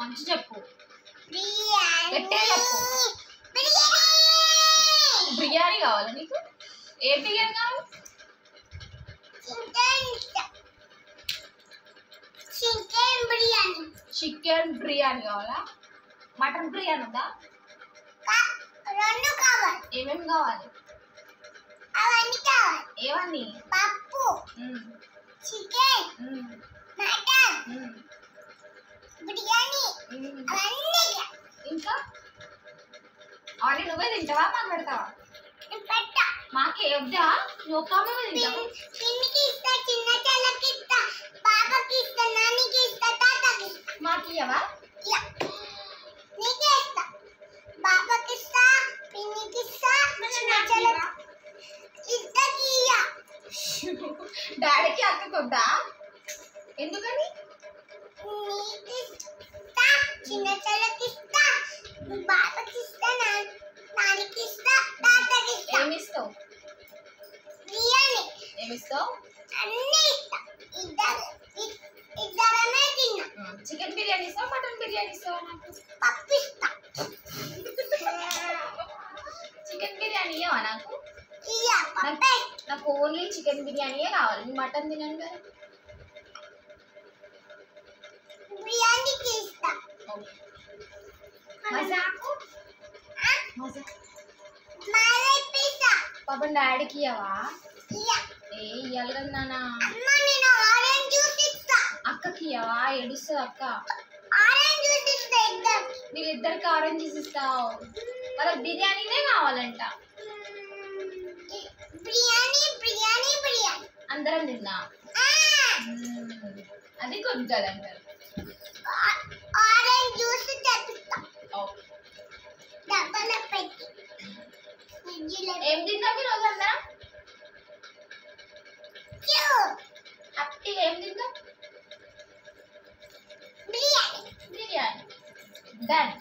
మంచి చెప్పు. బిర్యానీ కావాలా నీకు? ఏ బిర్యానీ కావాలి? చికెన్ బిర్యానీ కావాలా? మటన్ బిర్యానీ ఉందా? ఏమేమి కావాలి? ఏమని? పప్పు, చికెన్, మటన్, బిర్యానీ, ఇంకా అవన్నీ నువ్వే తింటావా? మాకు పెడతావా? మాకే వద్దా? నువ్వు ఒక్క తింటావా? పిన్నికి ఇస్తా, చిన్న చెల్లకి ఇస్తా, పాపకి ఇస్తా, నానికి ఇస్తా, తాతకి ఇస్తా. మాకు ఇయ్యవా? నీకే ఇస్తా, పాపకి ఇస్తా, పిన్నికి ఇస్తా, చిన్న చెల్లకి ఇద్దరికి ఇయ్య. డాడీకి అక్కకి వద్దా? ఎందుకని? నీకు ఇస్తా, చిన్న చెల్లకి ఇస్తా, పాపకి ఇస్తా, నానికి ఇస్తా, తాతకి ఇస్తా. ఏమిస్తావు? బిర్యానీ. ఏమిస్తావు? అన్నీ ఇస్తా. ఇద్దరమే తిన్నా. చికెన్ బిర్యానీ ఇస్తావు? మటన్ బిర్యానీ ఇస్తావు? పప్పు ఇస్తా. చికెన్ బిర్యానీ ఇయ్యవా నాకు? ఇయ్య, పప్పే. నాకు ఓన్లీ చికెన్ బిర్యానీయే కావాలి. మటన్ తినండి కదా. బిర్యానీకి ఇస్తా. మజాకు మజా మాలై పిస్తా. పాపం డాడీకి ఇయ్యవా? ఇయ్య. ఏ ఇయ్యాలి కదా నాన్న. అమ్మ నేను ఆరెంజ్ జ్యూస్ ఇస్తా. అక్కకి ఇయ్యవా? ఏడుస్తుంది అక్క. ఆరెంజ్ జ్యూస్ ఇస్తా ఇద్దరికి. వీళ్ళిద్దరికి ఆరెంజ్ జ్యూస్ ఇస్తావు. వాళ్ళకి బిర్యానీనే కావాలంట. బిర్యానీ బిర్యానీ బిర్యానీ అందరం తిన్నా. అది గుడ్ గర్ల్ అంటారు. ఆరెంజ్ జ్యూస్ తెప్పిస్తా. డబ్బాలో పెట్టి ఏం తిన్నాం ఈ రోజు అందరం? హ్యాపీ ఏం తిన్నాం? బిర్యానీ. బిర్యానీ. డన్.